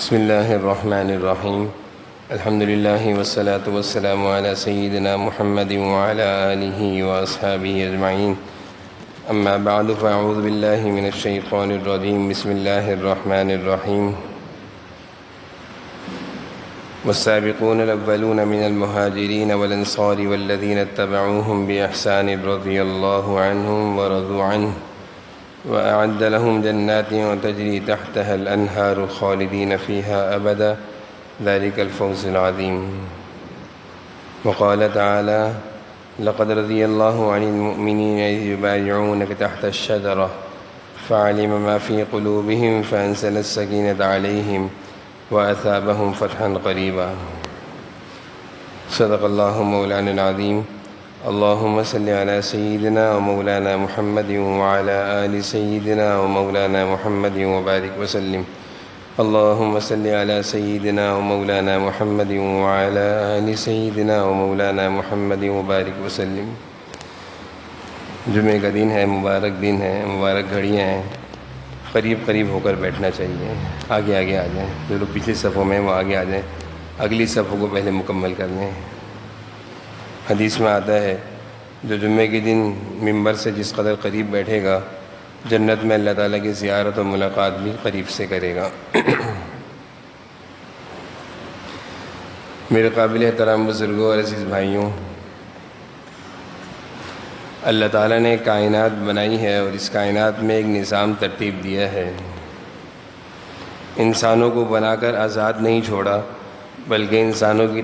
بسم اللہ الرحمن الرحیم الحمد للہ والصلاة والسلام علی سیدنا محمد وعلی آلہ واصحابہ اجمعین اما بعد فاعوذ باللہ من الشیطان الرجیم بسم اللہ الرحمن الرحیم والسابقون الاولون من المہاجرین والانصار والذین اتبعوهم بإحسان رضی اللہ عنہم ورضوا عنہ وأعد لهم جنات وتجري تحتها الأنهار خالدين فيها أبدا ذلك الفوز العظيم. وقال تعالى لقد رضي الله عن المؤمنين إذ يبايعونك تحت الشجرة فعلم ما في قلوبهم فأنزل السكينة عليهم وأثابهم فتحا قريبا. صدق الله مولانا العظيم. اللهم صل على سيدنا ومولانا محمد وعلى آل سيدنا ومولانا محمد وبارك وسلم. اللهم صل على سيدنا ومولانا محمد وعلى آل سيدنا ومولانا محمد وبارك وسلم. جمعہ کا دن ہے، مبارک دن ہے، مبارک گھڑیاں ہیں. قریب قریب ہو کر بیٹھنا چاہیے. آگے آگے آ جائیں. جو لوگ پچھلی صفوں میں وہ آگے آ جائیں. اگلی صفوں کو پہلے مکمل کر لیں. حدیث میں آتا ہے جو جمعے کے دن ممبر سے جس قدر قریب بیٹھے گا جنت میں اللہ تعالیٰ کی زیارت و ملاقات بھی قریب سے کرے گا. میرے قابل احترام بزرگوں اور عزیز بھائیوں، اللہ تعالیٰ نے کائنات بنائی ہے اور اس کائنات میں ایک نظام ترتیب دیا ہے. انسانوں کو بنا کر آزاد نہیں چھوڑا، بلکہ انسانوں کی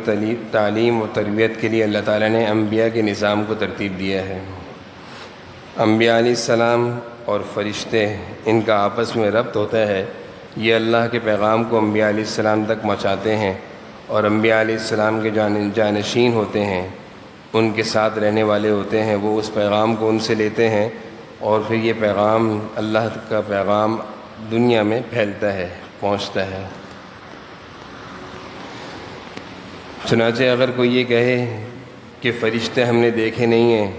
تعلیم و تربیت کے لیے اللہ تعالیٰ نے انبیاء کے نظام کو ترتیب دیا ہے. انبیاء علیہ السلام اور فرشتے، ان کا آپس میں ربط ہوتا ہے. یہ اللہ کے پیغام کو انبیاء علیہ السلام تک پہنچاتے ہیں اور انبیاء علیہ السلام کے جانشین ہوتے ہیں، ان کے ساتھ رہنے والے ہوتے ہیں. وہ اس پیغام کو ان سے لیتے ہیں اور پھر یہ پیغام، اللہ کا پیغام، دنیا میں پھیلتا ہے، پہنچتا ہے. چنانچہ اگر کوئی یہ کہے کہ فرشتے ہم نے دیکھے نہیں ہیں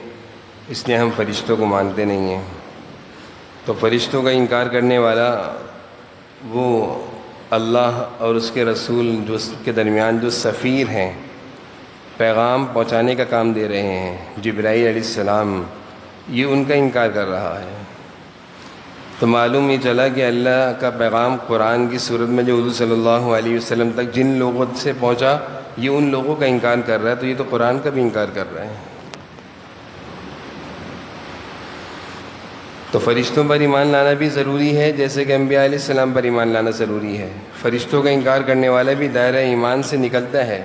اس لیے ہم فرشتوں کو مانتے نہیں ہیں، تو فرشتوں کا انکار کرنے والا وہ اللہ اور اس کے رسول جو اس کے درمیان جو سفیر ہیں، پیغام پہنچانے کا کام دے رہے ہیں، جبرائیل علیہ السلام، یہ ان کا انکار کر رہا ہے. تو معلوم یہ چلا کہ اللہ کا پیغام قرآن کی صورت میں جو حضور صلی اللہ علیہ وسلم تک جن لوگوں سے پہنچا یہ ان لوگوں کا انکار کر رہا ہے، تو یہ تو قرآن کا بھی انکار کر رہا ہے. تو فرشتوں پر ایمان لانا بھی ضروری ہے جیسے کہ انبیاء علیہ السلام پر ایمان لانا ضروری ہے. فرشتوں کا انکار کرنے والا بھی دائرہ ایمان سے نکلتا ہے.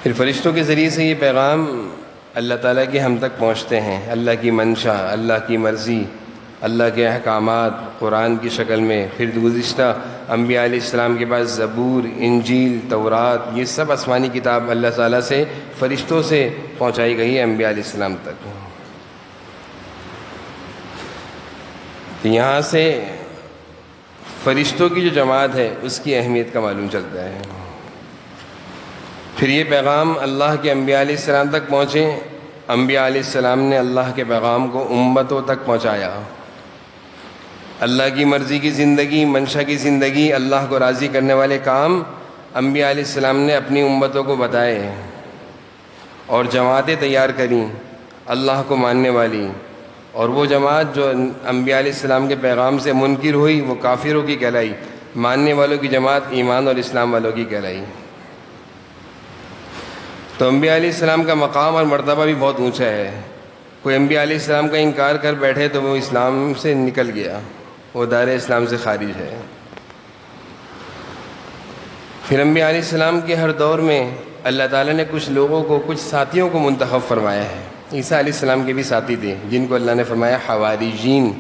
پھر فرشتوں کے ذریعے سے یہ پیغام اللہ تعالیٰ کے ہم تک پہنچتے ہیں. اللہ کی منشا، اللہ کی مرضی، اللہ کے احکامات قرآن کی شکل میں. پھر گزشتہ انبیاء علیہ السلام کے پاس زبور، انجیل، تورات، یہ سب آسمانی کتاب اللہ تعالیٰ سے فرشتوں سے پہنچائی گئی ہے انبیاء علیہ السلام تک. تو یہاں سے فرشتوں کی جو جماعت ہے اس کی اہمیت کا معلوم چلتا ہے. پھر یہ پیغام اللہ کے انبیاء علیہ السلام تک پہنچے. انبیاء علیہ السلام نے اللہ کے پیغام کو امتوں تک پہنچایا. اللہ کی مرضی کی زندگی، منشا کی زندگی، اللہ کو راضی کرنے والے کام انبیاء علیہ السلام نے اپنی امتوں کو بتائے اور جماعتیں تیار کریں اللہ کو ماننے والی. اور وہ جماعت جو انبیاء علیہ السلام کے پیغام سے منکر ہوئی وہ کافروں کی کہلائی. ماننے والوں کی جماعت ایمان اور اسلام والوں کی کہلائی. تو انبیاء علیہ السلام کا مقام اور مرتبہ بھی بہت اونچا ہے. کوئی انبیاء علیہ السلام کا انکار کر بیٹھے تو وہ اسلام سے نکل گیا، وہ دائرہ اسلام سے خارج ہے. پھر انبیاء علیہ السلام کے ہر دور میں اللہ تعالیٰ نے کچھ لوگوں کو، کچھ ساتھیوں کو منتخب فرمایا ہے. عیسیٰ علیہ السلام کے بھی ساتھی تھے جن کو اللہ نے فرمایا حواریین.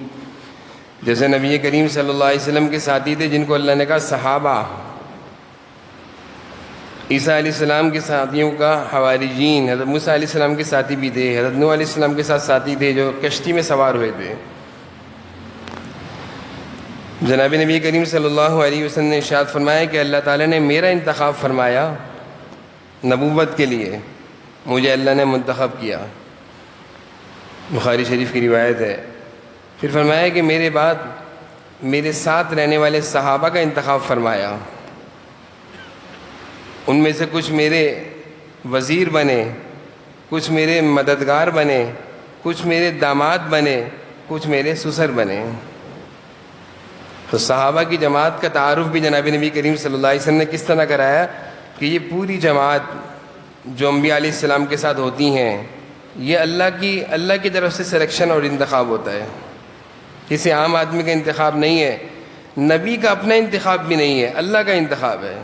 جیسے نبی کریم صلی اللہ علیہ وسلم کے ساتھی تھے جن کو اللہ نے کہا صحابہ. عیسیٰ علیہ السلام کے ساتھیوں کا حواریین. حضرت موسیٰ علیہ السلام کے ساتھی بھی تھے، حضرت نوح علیہ السلام کے ساتھ ساتھی تھے جو کشتی میں سوار ہوئے تھے. جناب نبی کریم صلی اللہ علیہ وسلم نے ارشاد فرمایا کہ اللہ تعالیٰ نے میرا انتخاب فرمایا نبوت کے لیے، مجھے اللہ نے منتخب کیا. بخاری شریف کی روایت ہے. پھر فرمایا کہ میرے بعد میرے ساتھ رہنے والے صحابہ کا انتخاب فرمایا. ان میں سے کچھ میرے وزیر بنے، کچھ میرے مددگار بنے، کچھ میرے داماد بنے، کچھ میرے سسر بنے. تو صحابہ کی جماعت کا تعارف بھی جناب نبی کریم صلی اللہ علیہ وسلم نے کس طرح کرایا کہ یہ پوری جماعت جو انبیاء علیہ السلام کے ساتھ ہوتی ہیں، یہ اللہ کی طرف سے سلیکشن اور انتخاب ہوتا ہے. کسی عام آدمی کا انتخاب نہیں ہے، نبی کا اپنا انتخاب بھی نہیں ہے، اللہ کا انتخاب ہے.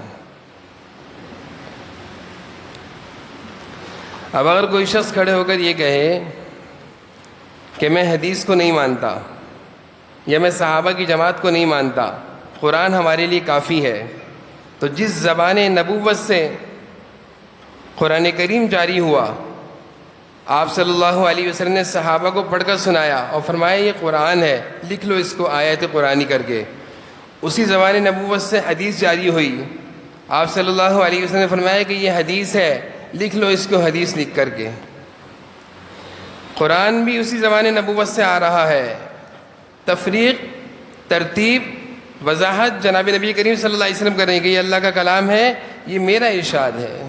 اب اگر کوئی شخص کھڑے ہو کر یہ کہے کہ میں حدیث کو نہیں مانتا یا میں صحابہ کی جماعت کو نہیں مانتا، قرآن ہمارے لیے کافی ہے، تو جس زبان نبوت سے قرآن کریم جاری ہوا، آپ صلی اللہ علیہ وسلم نے صحابہ کو پڑھ کر سنایا اور فرمایا یہ قرآن ہے، لکھ لو اس کو آیت قرآنی کر کے. اسی زبان نبوت سے حدیث جاری ہوئی، آپ صلی اللہ علیہ وسلم نے فرمایا کہ یہ حدیث ہے، لکھ لو اس کو حدیث لکھ کر کے. قرآن بھی اسی زبان نبوت سے آ رہا ہے. تفریق، ترتیب، وضاحت جناب نبی کریم صلی اللہ علیہ وسلم کریں کہ یہ اللہ کا کلام ہے، یہ میرا ارشاد ہے.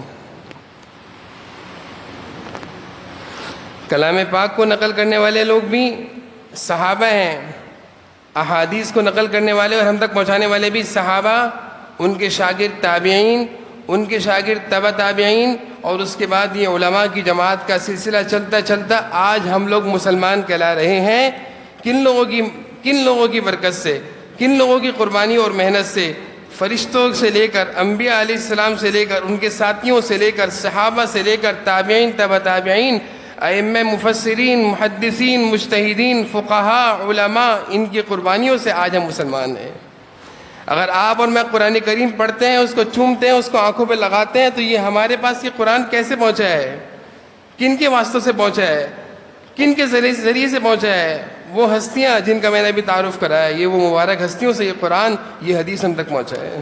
کلام پاک کو نقل کرنے والے لوگ بھی صحابہ ہیں، احادیث کو نقل کرنے والے اور ہم تک پہنچانے والے بھی صحابہ، ان کے شاگرد تابعین، ان کے شاگرد تبع تابعین، اور اس کے بعد یہ علماء کی جماعت کا سلسلہ چلتا چلتا آج ہم لوگ مسلمان کہلا رہے ہیں. کن لوگوں کی برکت سے، کن لوگوں کی قربانی اور محنت سے، فرشتوں سے لے کر انبیاء علیہ السلام سے لے کر ان کے ساتھیوں سے لے کر صحابہ سے لے کر تابعین، تبع تابعین، ائمہ، مفسرین، محدثین، مجتہدین، فقہاء، علماء، ان کی قربانیوں سے آج ہم مسلمان ہیں. اگر آپ اور میں قرآن کریم پڑھتے ہیں، اس کو چومتے ہیں، اس کو آنکھوں پہ لگاتے ہیں، تو یہ ہمارے پاس یہ قرآن کیسے پہنچا ہے؟ کن کے واسطوں سے پہنچا ہے؟ کن کے ذریعے سے پہنچا ہے؟ وہ ہستیاں جن کا میں نے ابھی تعارف کرایا، یہ وہ مبارک ہستیوں سے یہ قرآن، یہ حدیث ہم تک پہنچا ہے.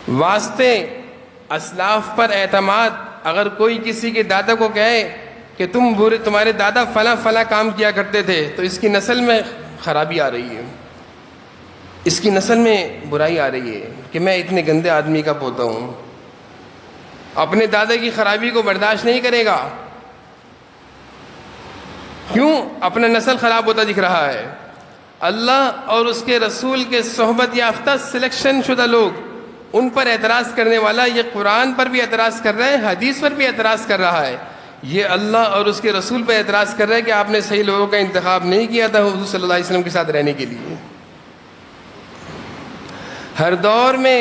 واسطے، اسلاف پر اعتماد. اگر کوئی کسی کے دادا کو کہے کہ تمہارے دادا فلاں فلاں کام کیا کرتے تھے، تو اس کی نسل میں خرابی آ رہی ہے، اس کی نسل میں برائی آ رہی ہے کہ میں اتنے گندے آدمی کا پوتا ہوں. اپنے دادا کی خرابی کو برداشت نہیں کرے گا. کیوں؟ اپنا نسل خراب ہوتا دکھ رہا ہے. اللہ اور اس کے رسول کے صحبت یافتہ سلیکشن شدہ لوگ، ان پر اعتراض کرنے والا یہ قرآن پر بھی اعتراض کر رہا ہے، حدیث پر بھی اعتراض کر رہا ہے. یہ اللہ اور اس کے رسول پر اعتراض کر رہا ہے کہ آپ نے صحیح لوگوں کا انتخاب نہیں کیا تھا حضور صلی اللہ علیہ وسلم کے ساتھ رہنے کے لیے. ہر دور میں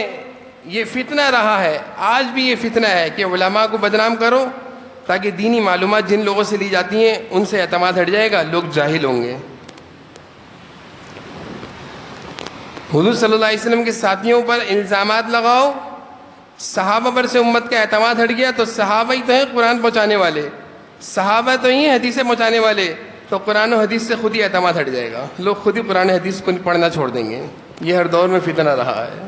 یہ فتنہ رہا ہے، آج بھی یہ فتنہ ہے کہ علماء کو بدنام کرو تاکہ دینی معلومات جن لوگوں سے لی جاتی ہیں ان سے اعتماد ہٹ جائے گا، لوگ جاہل ہوں گے. حضور صلی اللہ علیہ وسلم کے ساتھیوں پر الزامات لگاؤ، صحابہ پر سے امت کا اعتماد ہٹ گیا، تو صحابہ ہی تو ہیں قرآن پہنچانے والے، صحابہ تو ہی ہیں حدیثیں پہنچانے والے، تو قرآن و حدیث سے خود ہی اعتماد ہٹ جائے گا، لوگ خود ہی قرآن حدیث کو پڑھنا چھوڑ دیں گے. یہ ہر دور میں فتنہ رہا ہے.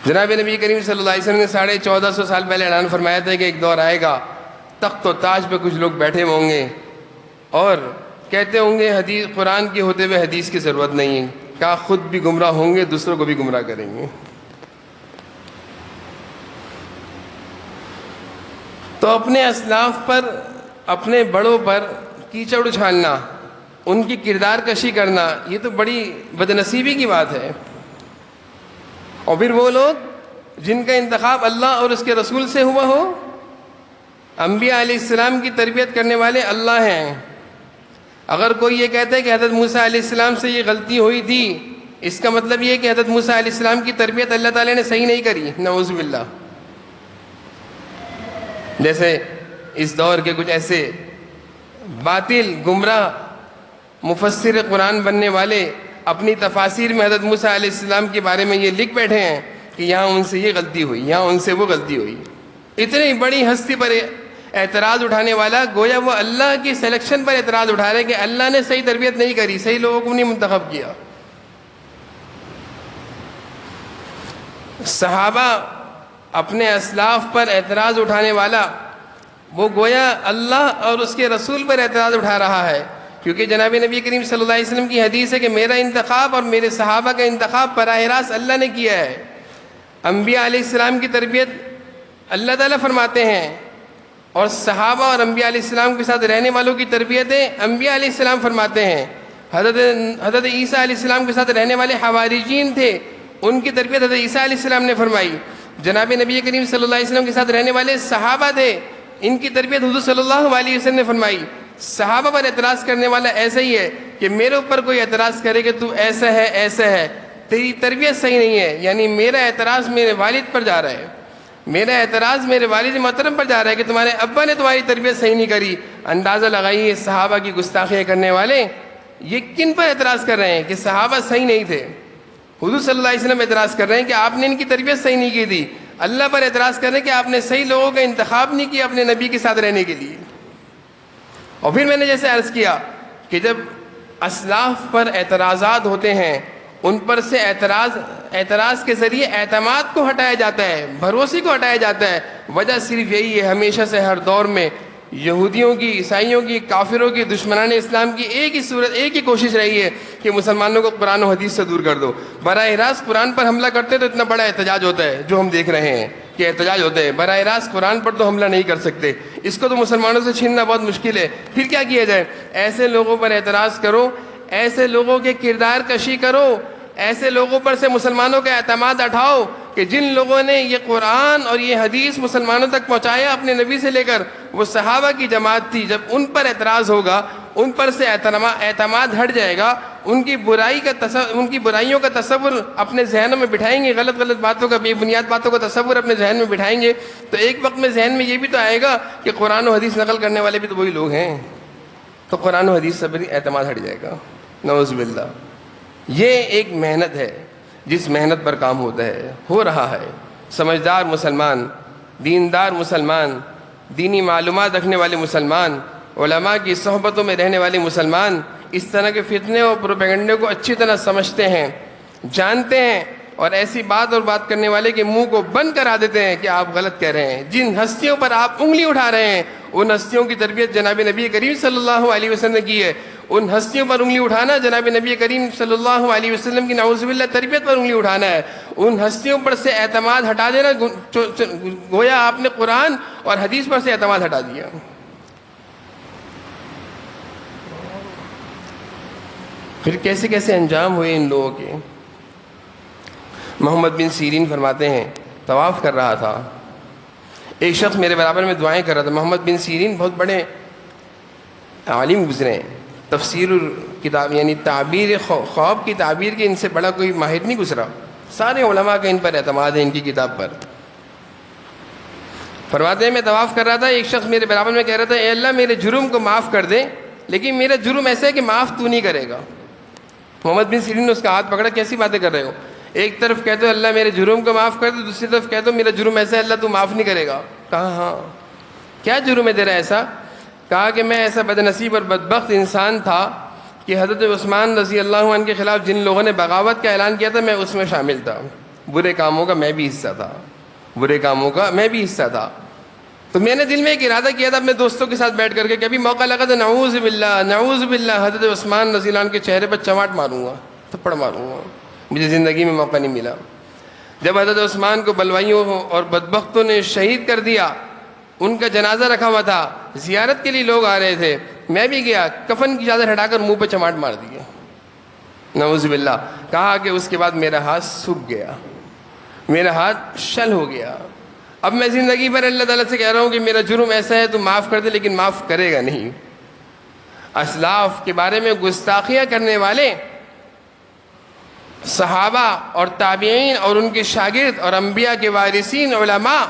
جناب نبی کریم صلی اللہ علیہ وسلم نے 1450 سال پہلے اعلان فرمایا تھا کہ ایک دور آئے گا، تخت و تاج پہ کچھ لوگ بیٹھے ہوں گے اور کہتے ہوں گے حدیث قرآن کے ہوتے ہوئے حدیث کی ضرورت نہیں ہے. کہا خود بھی گمراہ ہوں گے، دوسروں کو بھی گمراہ کریں گے. تو اپنے اسلاف پر، اپنے بڑوں پر کیچڑ اچھالنا، ان کی کردار کشی کرنا، یہ تو بڑی بدنصیبی کی بات ہے. اور پھر وہ لوگ جن کا انتخاب اللہ اور اس کے رسول سے ہوا ہو. انبیاء علیہ السلام کی تربیت کرنے والے اللہ ہیں. اگر کوئی یہ کہتا ہے کہ حضرت موسیٰ علیہ السلام سے یہ غلطی ہوئی تھی، اس کا مطلب یہ ہے کہ حضرت موسیٰ علیہ السلام کی تربیت اللہ تعالیٰ نے صحیح نہیں کری، نعوذ باللہ. جیسے اس دور کے کچھ ایسے باطل گمراہ مفسر قرآن بننے والے اپنی تفاسیر میں حضرت موسیٰ علیہ السلام کے بارے میں یہ لکھ بیٹھے ہیں کہ یہاں ان سے یہ غلطی ہوئی، یہاں ان سے وہ غلطی ہوئی. اتنی بڑی ہستی پر اعتراض اٹھانے والا گویا وہ اللہ کی سلیکشن پر اعتراض اٹھا رہے کہ اللہ نے صحیح تربیت نہیں کری، صحیح لوگوں کو نہیں منتخب کیا. صحابہ اپنے اسلاف پر اعتراض اٹھانے والا وہ گویا اللہ اور اس کے رسول پر اعتراض اٹھا رہا ہے، کیونکہ جناب نبی کریم صلی اللہ علیہ وسلم کی حدیث ہے کہ میرا انتخاب اور میرے صحابہ کا انتخاب براہ راست اللہ نے کیا ہے۔ انبیاء علیہ السلام کی تربیت اللہ تعالیٰ فرماتے ہیں، اور صحابہ اور انبیاء علیہ السلام کے ساتھ رہنے والوں کی تربیتیں انبیاء علیہ السلام فرماتے ہیں۔ حضرت عیسیٰ علیہ السلام کے ساتھ رہنے والے حواریجین تھے، ان کی تربیت حضرت عیسیٰ علیہ السلام نے فرمائی۔ جناب نبی کریم صلی اللہ علیہ وسلم کے ساتھ رہنے والے صحابہ تھے، ان کی تربیت حضور صلی اللہ علیہ وسلم نے فرمائی۔ صحابہ پر اعتراض کرنے والا ایسا ہی ہے کہ میرے اوپر کوئی اعتراض کرے کہ تو ایسا ہے ایسا ہے، تیری تربیت صحیح نہیں ہے، یعنی میرا اعتراض میرے والد پر جا رہا ہے، میرا اعتراض میرے والد محترم پر جا رہا ہے کہ تمہارے ابا نے تمہاری تربیت صحیح نہیں کری۔ اندازہ لگائیے صحابہ کی گستاخیاں کرنے والے یہ کن پر اعتراض کر رہے ہیں کہ صحابہ صحیح نہیں تھے۔ حضور صلی اللہ علیہ وسلم اعتراض کر رہے ہیں کہ آپ نے ان کی تربیت صحیح نہیں کی تھی، اللہ پر اعتراض کر رہے ہیں کہ آپ نے صحیح لوگوں کا انتخاب نہیں کیا اپنے نبی کے ساتھ رہنے کے لیے۔ اور پھر میں نے جیسے عرض کیا کہ جب اسلاف پر اعتراضات ہوتے ہیں، ان پر سے اعتراض کے ذریعے اعتماد کو ہٹایا جاتا ہے، بھروسے کو ہٹایا جاتا ہے۔ وجہ صرف یہی ہے، ہمیشہ سے ہر دور میں یہودیوں کی، عیسائیوں کی، کافروں کی، دشمنان اسلام کی ایک ہی کوشش رہی ہے کہ مسلمانوں کو قرآن و حدیث سے دور کر دو۔ براہ راست قرآن پر حملہ کرتے تو اتنا بڑا احتجاج ہوتا ہے جو ہم دیکھ رہے ہیں کہ احتجاج ہوتا ہے، براہ راست قرآن پر تو حملہ نہیں کر سکتے، اس کو تو مسلمانوں سے چھیننا بہت مشکل ہے۔ پھر کیا کیا جائے؟ ایسے لوگوں پر اعتراض کرو، ایسے لوگوں کے کردار کشی کرو، ایسے لوگوں پر سے مسلمانوں کا اعتماد اٹھاؤ کہ جن لوگوں نے یہ قرآن اور یہ حدیث مسلمانوں تک پہنچایا اپنے نبی سے لے کر، وہ صحابہ کی جماعت تھی۔ جب ان پر اعتراض ہوگا، ان پر سے اعتماد ہٹ جائے گا، ان کی برائیوں کا تصور اپنے ذہنوں میں بٹھائیں گے، غلط باتوں کا، بے بنیاد باتوں کا تصور اپنے ذہن میں بٹھائیں گے، تو ایک وقت میں ذہن میں یہ بھی تو آئے گا کہ قرآن و حدیث نقل کرنے والے بھی تو وہی لوگ ہیں، تو قرآن و حدیث سے بھی اعتماد ہٹ جائے گا۔ نعوذ باللہ۔ یہ ایک محنت ہے جس محنت پر کام ہوتا ہے، ہو رہا ہے۔ سمجھدار مسلمان، دیندار مسلمان، دینی معلومات رکھنے والے مسلمان، علماء کی صحبتوں میں رہنے والے مسلمان اس طرح کے فتنے اور پروپیگنڈے کو اچھی طرح سمجھتے ہیں، جانتے ہیں، اور ایسی بات کرنے والے کے منہ کو بند کرا دیتے ہیں کہ آپ غلط کہہ رہے ہیں۔ جن ہستیوں پر آپ انگلی اٹھا رہے ہیں، ان ہستیوں کی تربیت جناب نبی کریم صلی اللہ علیہ وسلم نے کی ہے۔ ان ہستیوں پر انگلی اٹھانا جناب نبی کریم صلی اللہ علیہ وسلم کی نعوذ باللہ تربیت پر انگلی اٹھانا ہے۔ ان ہستیوں پر سے اعتماد ہٹا دینا گویا آپ نے قرآن اور حدیث پر سے اعتماد ہٹا دیا۔ پھر کیسے کیسے انجام ہوئے ان لوگوں کے۔ محمد بن سیرین فرماتے ہیں، طواف کر رہا تھا، ایک شخص میرے برابر میں دعائیں کر رہا تھا۔ محمد بن سیرین بہت بڑے عالم گزرے ہیں، تفسیر کتاب یعنی تعبیر خواب کی تعبیر کے ان سے بڑا کوئی ماہر نہیں گزرا، سارے علماء کا ان پر اعتماد ہے، ان کی کتاب پر۔ فرماتے ہیں میں طواف کر رہا تھا، ایک شخص میرے برابر میں کہہ رہا تھا اے اللہ میرے جرم کو معاف کر دے، لیکن میرا جرم ایسا ہے کہ معاف تو نہیں کرے گا۔ محمد بن سیرین نے اس کا ہاتھ پکڑا، کیسی باتیں کر رہے ہو؟ ایک طرف کہتے ہو اللہ میرے جرم کو معاف کر دے، دوسری طرف کہتے ہو میرا جرم ایسا ہے اللہ تو معاف نہیں کرے گا۔ کہا ہاں، کیا جرم ہے تیرا ایسا؟ کہا کہ میں ایسا بد نصیب اور بدبخت انسان تھا کہ حضرت عثمان رضی اللہ عنہ کے خلاف جن لوگوں نے بغاوت کا اعلان کیا تھا میں اس میں شامل تھا، برے کاموں کا میں بھی حصہ تھا، برے کاموں کا میں بھی حصہ تھا۔ تو میں نے دل میں ایک ارادہ کیا تھا اپنے دوستوں کے ساتھ بیٹھ کر کے کبھی موقع لگا تو نعوذ باللہ حضرت عثمان رضی اللہ عنہ کے چہرے پر چماٹ ماروں گا، تھپڑ ماروں گا۔ مجھے زندگی میں موقع نہیں ملا۔ جب حضرت عثمان کو بلوائیوں اور بدبختوں نے شہید کر دیا، ان کا جنازہ رکھا ہوا تھا، زیارت کے لیے لوگ آ رہے تھے، میں بھی گیا، کفن کی چادر ہٹا کر منہ پہ چماٹ مار دیا، نعوذ باللہ۔ کہا کہ اس کے بعد میرا ہاتھ سوکھ گیا، میرا ہاتھ شل ہو گیا۔ اب میں زندگی بھر اللہ تعالیٰ سے کہہ رہا ہوں کہ میرا جرم ایسا ہے تو معاف کر دے، لیکن معاف کرے گا نہیں۔ اسلاف کے بارے میں گستاخیاں کرنے والے صحابہ اور تابعین اور ان کے شاگرد اور انبیاء کے وارثین علماء،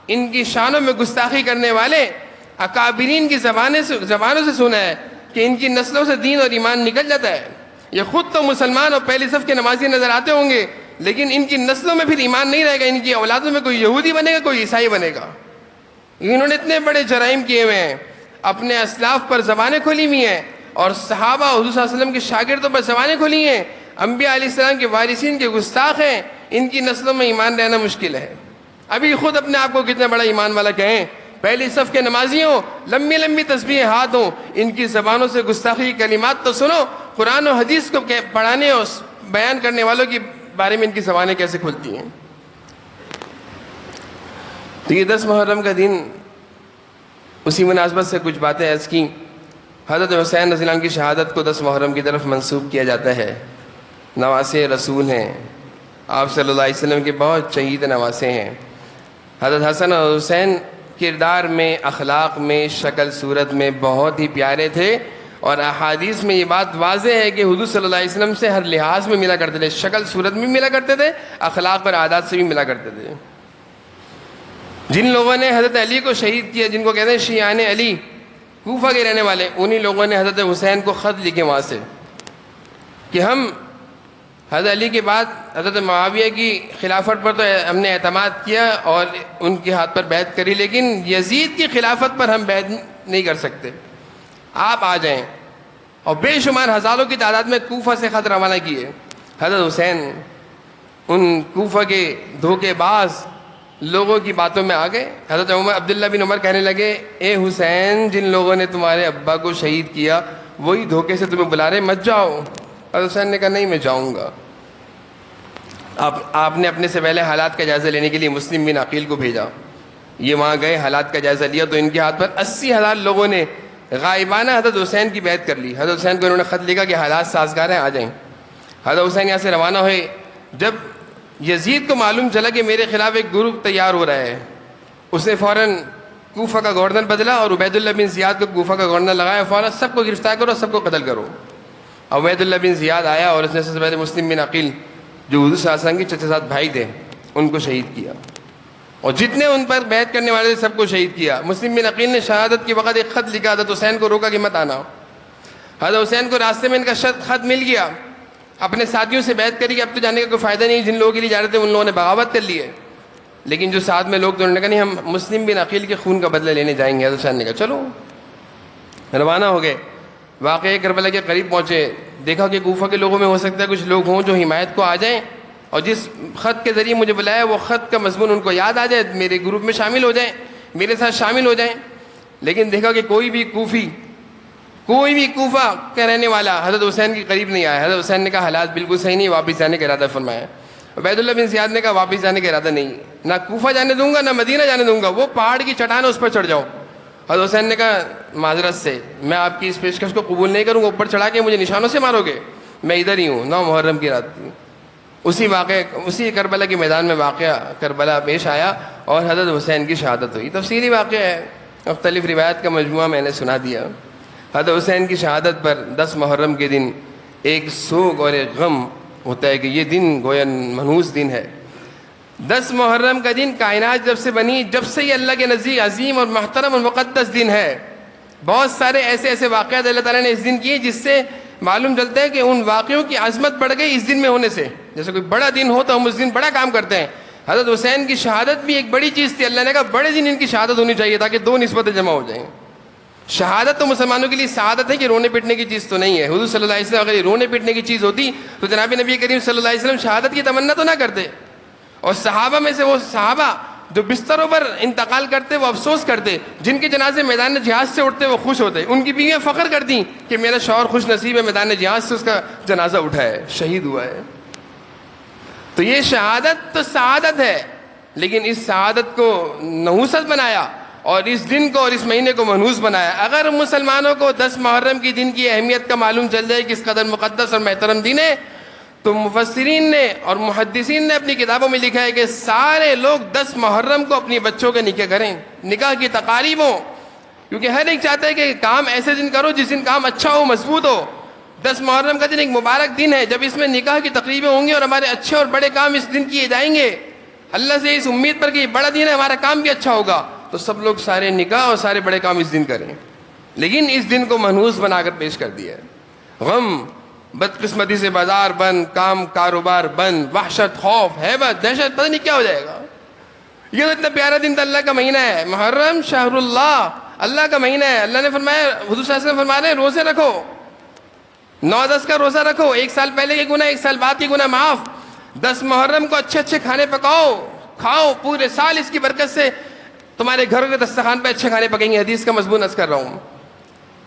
ان کی شانوں میں گستاخی کرنے والے اکابرین کی زبانوں سے سنا ہے کہ ان کی نسلوں سے دین اور ایمان نکل جاتا ہے۔ یہ خود تو مسلمان اور پہلی صف کے نمازی نظر آتے ہوں گے، لیکن ان کی نسلوں میں پھر ایمان نہیں رہے گا، ان کی اولادوں میں کوئی یہودی بنے گا، کوئی عیسائی بنے گا۔ انہوں نے اتنے بڑے جرائم کیے ہوئے ہیں، اپنے اسلاف پر زبانیں کھولی ہوئی ہیں، اور صحابہ حضور صلی اللہ علیہ وسلم کے شاگردوں پر زبانیں کھولی ہیں، انبیاء علیہ السلام کے وارثین کے گستاخ ہیں، ان کی نسلوں میں ایمان رہنا مشکل ہے۔ ابھی خود اپنے آپ کو کتنا بڑا ایمان والا کہیں پہلی صف کے نمازیوں، لمبی لمبی تسبیحیں ہاتھ ہوں، ان کی زبانوں سے گستاخی کلمات تو سنو، قرآن و حدیث کو پڑھانے اور بیان کرنے والوں کے بارے میں ان کی زبانیں کیسے کھلتی ہیں۔ تو یہ 10 محرم کا دن، اسی مناسبت سے کچھ باتیں عرض کی۔ حضرت حسین رضی اللہ عنہ کی شہادت کو 10 محرم کی طرف منسوب کیا جاتا ہے۔ نواسے رسول ہیں، آپ صلی اللہ علیہ وسلم کے بہت شہید نواسے ہیں۔ حضرت حسن اور حسین کردار میں، اخلاق میں، شکل صورت میں بہت ہی پیارے تھے، اور احادیث میں یہ بات واضح ہے کہ حضور صلی اللہ علیہ وسلم سے ہر لحاظ میں ملا کرتے تھے، شکل صورت میں ملا کرتے تھے، اخلاق اور عادات سے بھی ملا کرتے تھے۔ جن لوگوں نے حضرت علی کو شہید کیا، جن کو کہتے ہیں شیعان علی، کوفہ کے رہنے والے، انہی لوگوں نے حضرت حسین کو خط لکھے وہاں سے کہ ہم حضرت علی کے بعد حضرت معاویہ کی خلافت پر تو ہم نے اعتماد کیا اور ان کے ہاتھ پر بیعت کری، لیکن یزید کی خلافت پر ہم بیعت نہیں کر سکتے، آپ آ جائیں۔ اور بے شمار ہزاروں کی تعداد میں کوفہ سے خط روانہ کیے۔ حضرت حسین ان کوفہ کے دھوکے باز لوگوں کی باتوں میں آ گئے۔ حضرت عبداللہ بن عمر کہنے لگے، اے حسین، جن لوگوں نے تمہارے ابا کو شہید کیا وہی دھوکے سے تمہیں بلا رہے، مت جاؤ۔ حضرت حسین نے کہا نہیں، میں جاؤں گا۔ آپ نے اپنے سے پہلے حالات کا جائزہ لینے کے لیے مسلم بن عقیل کو بھیجا، یہ وہاں گئے، حالات کا جائزہ لیا تو ان کے ہاتھ پر 80,000 لوگوں نے غائبانہ حضرت حسین کی بیعت کر لی۔ حضرت حسین کو انہوں نے خط لکھا کہ حالات سازگار ہیں، آ جائیں۔ حضرت حسین یہاں سے روانہ ہوئے۔ جب یزید کو معلوم چلا کہ میرے خلاف ایک گروپ تیار ہو رہا ہے، اس نے فوراً کوفہ کا گورنر بدلا اور عبید اللہ بن زیاد کو کوفہ کا گورنر لگایا، فوراً سب کو گرفتار کرو، سب کو قتل کرو۔ عبید اللہ بن زیاد آیا اور اس نے سب سے پہلے مسلم بن عقیل جو حضور صلی اللہ علیہ وسلم کے چچا زاد بھائی تھے ان کو شہید کیا، اور جتنے ان پر بیعت کرنے والے تھے سب کو شہید کیا۔ مسلم بن عقیل نے شہادت کے وقت ایک خط لکھا، حضرت حسین کو روکا کہ مت آنا۔ حضرت حسین کو راستے میں ان کا خط مل گیا، اپنے ساتھیوں سے بیعت کری کہ اب تو جانے کا کوئی فائدہ نہیں، جن لوگوں کے لیے جا رہے تھے ان لوگوں نے بغاوت کر لی ہے، لیکن جو ساتھ میں لوگ تھے انہوں نے کہا نہیں، ہم مسلم بن عقیل کے خون کا بدلہ لینے جائیں گے۔ حضرت حسین نے کہا چلو، روانہ ہو گئے۔ واقعہ کربلا کے قریب پہنچے، دیکھا کہ کوفہ کے لوگوں میں ہو سکتا ہے کچھ لوگ ہوں جو حمایت کو آ جائیں، اور جس خط کے ذریعے مجھے بلایا وہ خط کا مضمون ان کو یاد آ جائے، میرے گروپ میں شامل ہو جائیں، میرے ساتھ شامل ہو جائیں۔ لیکن دیکھا کہ کوئی بھی کوفہ کا رہنے والا حضرت حسین کے قریب نہیں آیا۔ حضرت حسین نے کہا حالات بالکل صحیح نہیں، واپس جانے کا ارادہ فرمایا۔ عبید اللہ بن زیاد نے کہا واپس جانے کا ارادہ نہیں، نہ کوفہ جانے دوں گا نہ مدینہ جانے دوں گا، وہ پہاڑ کی چٹان ہے اس پر چڑھ جاؤ۔ حضرت حسین نے کہا معذرت سے میں آپ کی اس پیشکش کو قبول نہیں کروں گا، اوپر چڑھا کے مجھے نشانوں سے مارو گے، میں ادھر ہی ہوں۔ 9 محرم کی رات تھی، اسی کربلا کے میدان میں واقعہ کربلا پیش آیا اور حضرت حسین کی شہادت ہوئی۔ تفصیلی واقعہ ہے، مختلف روایات کا مجموعہ میں نے سنا دیا۔ حضرت حسین کی شہادت پر 10 محرم کے دن ایک سوگ اور ایک غم ہوتا ہے کہ یہ دن گویا منحوس دن ہے۔ 10 محرم کا دن کائنات جب سے بنی، جب سے یہ اللہ کے نزدیک عظیم اور محترم اور مقدس دن ہے۔ بہت سارے ایسے واقعات اللہ تعالیٰ نے اس دن کیے جس سے معلوم چلتا ہے کہ ان واقعوں کی عظمت بڑھ گئی اس دن میں ہونے سے۔ جیسے کوئی بڑا دن ہو تو ہم اس دن بڑا کام کرتے ہیں۔ حضرت حسین کی شہادت بھی ایک بڑی چیز تھی، اللہ نے کہا بڑے دن ان کی شہادت ہونی چاہیے تاکہ 2 نسبتیں جمع ہو جائیں۔ شہادت تو مسلمانوں کے لیے سعادت ہے کہ رونے پیٹنے کی چیز تو نہیں ہے۔ حضور صلی اللہ علیہ وسلم اگر یہ رونے پیٹنے کی چیز ہوتی تو جناب نبی کریم صلی اللہ علیہ وسلم شہادت کی تمنا تو نہ کرتے، اور صحابہ میں سے وہ صحابہ جو بستروں پر انتقال کرتے وہ افسوس کرتے، جن کے جنازے میدان جہاد سے اٹھتے وہ خوش ہوتے، ان کی بیویاں فخر کرتی کہ میرا شوہر خوش نصیب ہے، میدان جہاد سے اس کا جنازہ اٹھا ہے، شہید ہوا ہے۔ تو یہ شہادت تو سعادت ہے، لیکن اس سعادت کو نحوست بنایا اور اس دن کو اور اس مہینے کو منحوس بنایا۔ اگر مسلمانوں کو 10 محرم کی دن کی اہمیت کا معلوم چل جائے کہ اس قدر مقدس اور محترم دن ہے، تو مفسرین نے اور محدثین نے اپنی کتابوں میں لکھا ہے کہ سارے لوگ 10 محرم کو اپنی بچوں کے نکاح کریں، نکاح کی تقاریب ہوں، کیونکہ ہر ایک چاہتا ہے کہ کام ایسے دن کرو جس دن کام اچھا ہو، مضبوط ہو۔ 10 محرم کا دن ایک مبارک دن ہے جب اس میں نکاح کی تقریبیں ہوں گی اور ہمارے اچھے اور بڑے کام اس دن کیے جائیں گے، اللہ سے اس امید پر کہ یہ بڑا دن ہے ہمارا کام بھی اچھا ہوگا، تو سب لوگ سارے نکاح اور سارے بڑے کام اس دن کریں۔ لیکن اس دن کو منحوس بنا کر پیش کر دیا ہے۔ غم، بدقسمتی سے بازار بند، کام کاروبار بند، وحشت، خوف، ہیبت، دہشت، پتہ نہیں کیا ہو جائے گا۔ یہ تو اتنا پیارا دن تو اللہ کا مہینہ ہے، محرم شہر اللہ، اللہ کا مہینہ ہے۔ اللہ نے فرمایا، حضور صلی اللہ علیہ وسلم فرما رہے ہیں روزے رکھو، 9-10 کا روزہ رکھو، 1 سال پہلے کے گناہ 1 سال بعد کے گناہ معاف۔ 10 محرم کو اچھے اچھے کھانے پکاؤ، کھاؤ، پورے سال اس کی برکت سے تمہارے گھروں کے دسترخوان پہ اچھے کھانے پکیں گے، حدیث کا مضمون عرض کر رہا ہوں.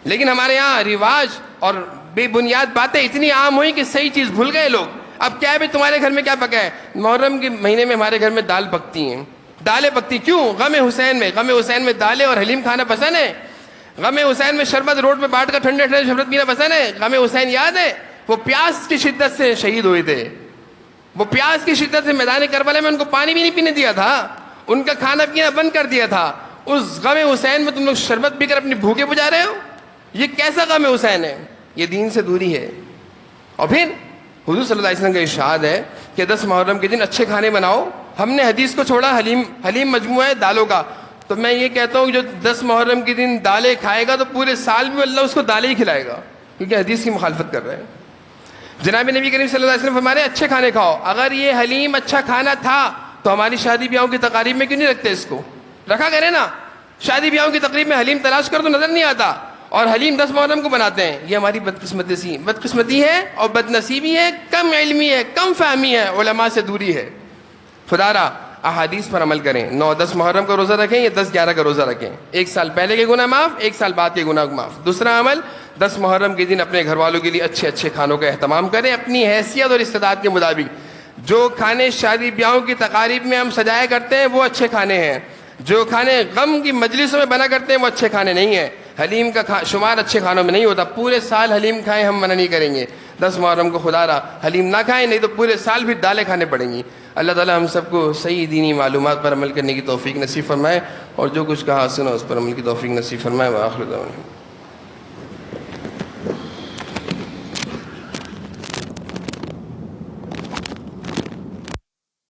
لیکن ہمارے یہاں رواج اور بے بنیاد باتیں اتنی عام ہوئی کہ صحیح چیز بھول گئے لوگ. اب کیا ہے بھائی تمہارے گھر میں کیا پکا ہے؟ محرم کے مہینے میں ہمارے گھر میں دال پکتی ہیں. دالیں پکتی کیوں؟ غم حسین میں. غم حسین میں دالیں اور حلیم کھانا پسند ہے. غم حسین میں شربت روڈ پہ بانٹ کر ٹھنڈے ٹھنڈے شربت پینا پسند ہے. غم حسین یاد ہے؟ وہ پیاس کی شدت سے شہید ہوئے تھے. وہ پیاس کی شدت سے میدان کربلا میں ان کو پانی بھی نہیں پینے دیا تھا، ان کا کھانا پینا بند کر دیا تھا. اس غم حسین میں تم لوگ شربت پی کر اپنی بھوکے بجھا رہے ہو. یہ کیسا غم حسین ہے؟ یہ دین سے دوری ہے. اور پھر حضور صلی اللہ علیہ وسلم کا ارشاد ہے کہ 10 محرم کے دن اچھے کھانے بناؤ. ہم نے حدیث کو چھوڑا، حلیم مجموعہ ہے دالوں کا. تو میں یہ کہتا ہوں جو 10 محرم کے دن دالیں کھائے گا تو پورے سال بھی اللہ اس کو دالیں ہی کھلائے گا، کیونکہ حدیث کی مخالفت کر رہے ہیں. جناب نبی کریم صلی اللہ علیہ وسلم فرمانے اچھے کھانے کھاؤ. اگر یہ حلیم اچھا کھانا تھا تو ہماری شادی بیاہوں کی تقاریب میں کیوں نہیں رکھتے؟ اس کو رکھا کرے نا. شادی بیاہوں کی تقریب میں حلیم تلاش کر تو نظر نہیں آتا، اور حلیم 10 محرم کو بناتے ہیں. یہ ہماری بدقسمتی ہے اور بد نصیبی ہے، کم علمی ہے، کم فہمی ہے، علماء سے دوری ہے. خدا را احادیث پر عمل کریں. 9-10 محرم کا روزہ رکھیں یا 10-11 کا روزہ رکھیں، 1 سال پہلے کے گناہ معاف، 1 سال بعد کے گناہ معاف. دوسرا عمل 10 محرم کے دن اپنے گھر والوں کے لیے اچھے اچھے کھانوں کا اہتمام کریں اپنی حیثیت اور استطاعت کے مطابق. جو کھانے شادی بیاہوں کی تقاریب میں ہم سجایا کرتے ہیں وہ اچھے کھانے ہیں. جو کھانے غم کی مجلسوں میں بنا کرتے ہیں وہ اچھے کھانے نہیں ہیں. حلیم کا شمار اچھے کھانوں میں نہیں ہوتا. پورے سال حلیم کھائیں ہم منع نہیں کریں گے. 10 محرم کو خدا را حلیم نہ کھائیں، نہیں تو پورے سال بھی دالیں کھانے پڑیں گی. اللہ تعالیٰ ہم سب کو صحیح دینی معلومات پر عمل کرنے کی توفیق نصیب فرمائے، اور جو کچھ کہا سنا اس پر عمل کی توفیق نصیب فرمائے. وآخر دعوانا